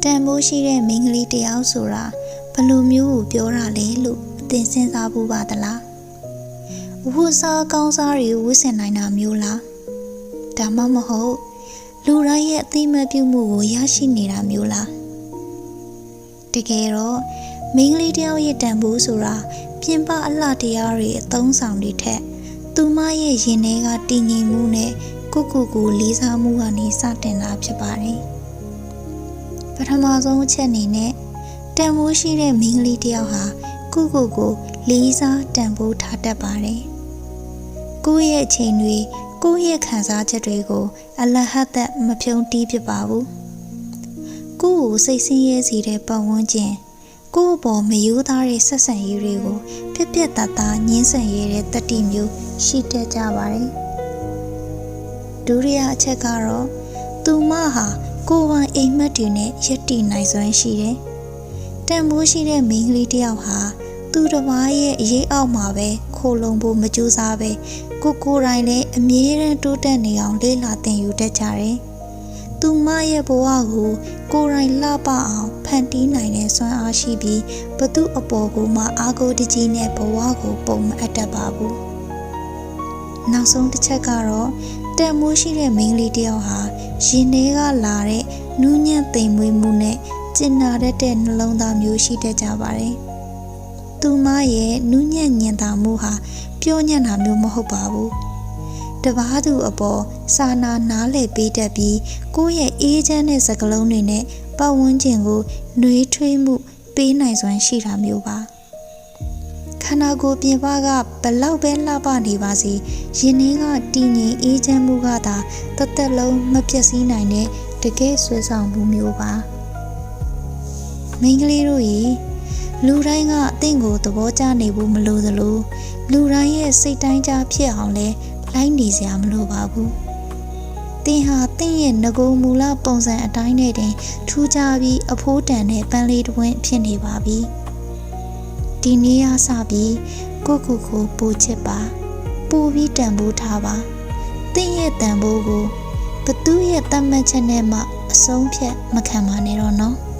တန်ဖိုးရှိတဲ့မိန်းကလေးတယောက်ဆိုတာဘယ်လိုမျိုးကိုပြောတာလဲလို့အသင်စဉ်းစားဖို့ပါသလားဝှစားကောင်းစားတွေဝှဆင်နိုင်တာမျိုးလားဒါမှမဟုတ်လူတိုင်းရဲ့အသိမှတ်ပြုမှုကိုရရှိနေတာမျိုးလားတကယ်တော့မိန်းကလေးတယောက်ရဲ့တန်ဖိုးဆိုတာပြင်ပအလှတရားတွေအသုံးဆောင်တွေထက်သူမရဲ့ရင်ထဲကတည်ငြိမ်မှုနဲ့ကိုလေးစားမှုကနေစတင်တာဖြစ်ပါတယ်ပထမဆုံးအချက်အနေနဲ့တန်ဖိုးရှိတဲ့မိန်းကလေးတယောက်ဟာကိုလေးစားတန်ဖိုးထားတတ်ပါတယ်ကိုယ့်ရဲ့အချိန်တွေကိုယ့်ရဲ့ခံစားချက်တွေကိုအလဟတ်သက်မဖြုံးတီးဖြစ်ပါဘူးကိုယ့်ကိုစိတ်ဆင်းရဲစေတဲ့ပတ်ဝန်းကျင်ကိုယ့်အပေါ်မယိုးသားတဲ့ဆက်ဆံရေးတွေကိုပြက်ပြက်သားသားညှင်းဆန်ရတဲ့တတိမျိုးရှိတတ်ကြပါတယ်ဒုတိယအချက်ကတော့သူမဟာကိုယ်ပိုင်အိမ်မက်တွေနဲ့ယက်တည်နိုင်စွမ်းရှိတယ်တန်ဖိုးရှိတဲ့မိန်းကလေးတယောက်ဟာသူတစ်ပါးရဲ့အရေးအောက်မှာပဲခိုလုံဖို့မကြိုးစားပဲကိုယ်တိုင်လည်းအမြဲတမ်းတိုးတက်နေအောင်လေ့လာသင်ယူတတ်ကြတယ်။သူမရဲ့ဘဝကိုကိုယ်တိုင်လှပအောင်ဖန်တီးနိုင်တဲ့စွမ်းအားရှိပြီးဘသူအပေါ်ကိုမှအားကိုးတကြီးနဲ့ဘဝကိုပုံမအပ်တတ်ပါဘူး။နောက်ဆုံးတစ်ချက်ကတော့တန်မိုးရှိတဲ့မိန်းကလေးတယောက်ဟာရင်ထဲကလာတဲ့နူးညံ့သိမ်မွေ့မှုနဲ့ကျင်နာတတ်တဲ့နှလုံးသားမျိုးရှိတတ်ကြပါတယ်။သူမရဲ့နူးညံ့ညင်သာမှုဟာပြောညံ့တာမျိုးမဟုတ်ပါဘူးတပားသူအပေါ်စာနာနားလည်ပေးတတ်ပြီးကိုယ့်ရဲ့အေးချမ်းတဲ့စကားလုံးတွေနဲ့ပတ်ဝန်းကျင်ကိုနှွေးထွေးမှုပေးနိုင်စွမ်းရှိတာမျိုးပါခန္ဓာကိုယ်ပြင်ပကဘလောက်ပဲလှပနေပါစေရင်ထဲကတည်ငြိမ်အေးချမ်းမှုကသာတစ်သက်လုံးမပျက်စီးနိုင်တဲ့တကယ်ဆွဲဆောင်မှုမျိုးပါမိန်းကလေးတို့ရေလူတိုင်းကအသင်ကိုသဘောကျနေဖို့မလိုသလိုလူတိုင်းရဲ့စိတ်တိုင်းကြဖြစ်အောင်လဲလိုက်နေစရာမလိုပါဘူး။သင်ဟာသင်ရဲ့ငကိုမူလပုံစံအတိုင်းနဲ့တင်ထူးခြားပြီးအဖိုးတန်တဲ့ပန်းလေးတစ်ဝင်းဖြစ်နေပါပြီ။ဒီနေ့အားစပြီးကိုပိုချစ်ပါပိုပြီးတန်ဖိုးထားပါ။သင်ရဲ့တန်ဖိုးကိုဘသူရဲ့တတ်မှတ်ချက်နဲ့မှအဆုံးဖြတ်မခံပါနဲ့တော့နော်။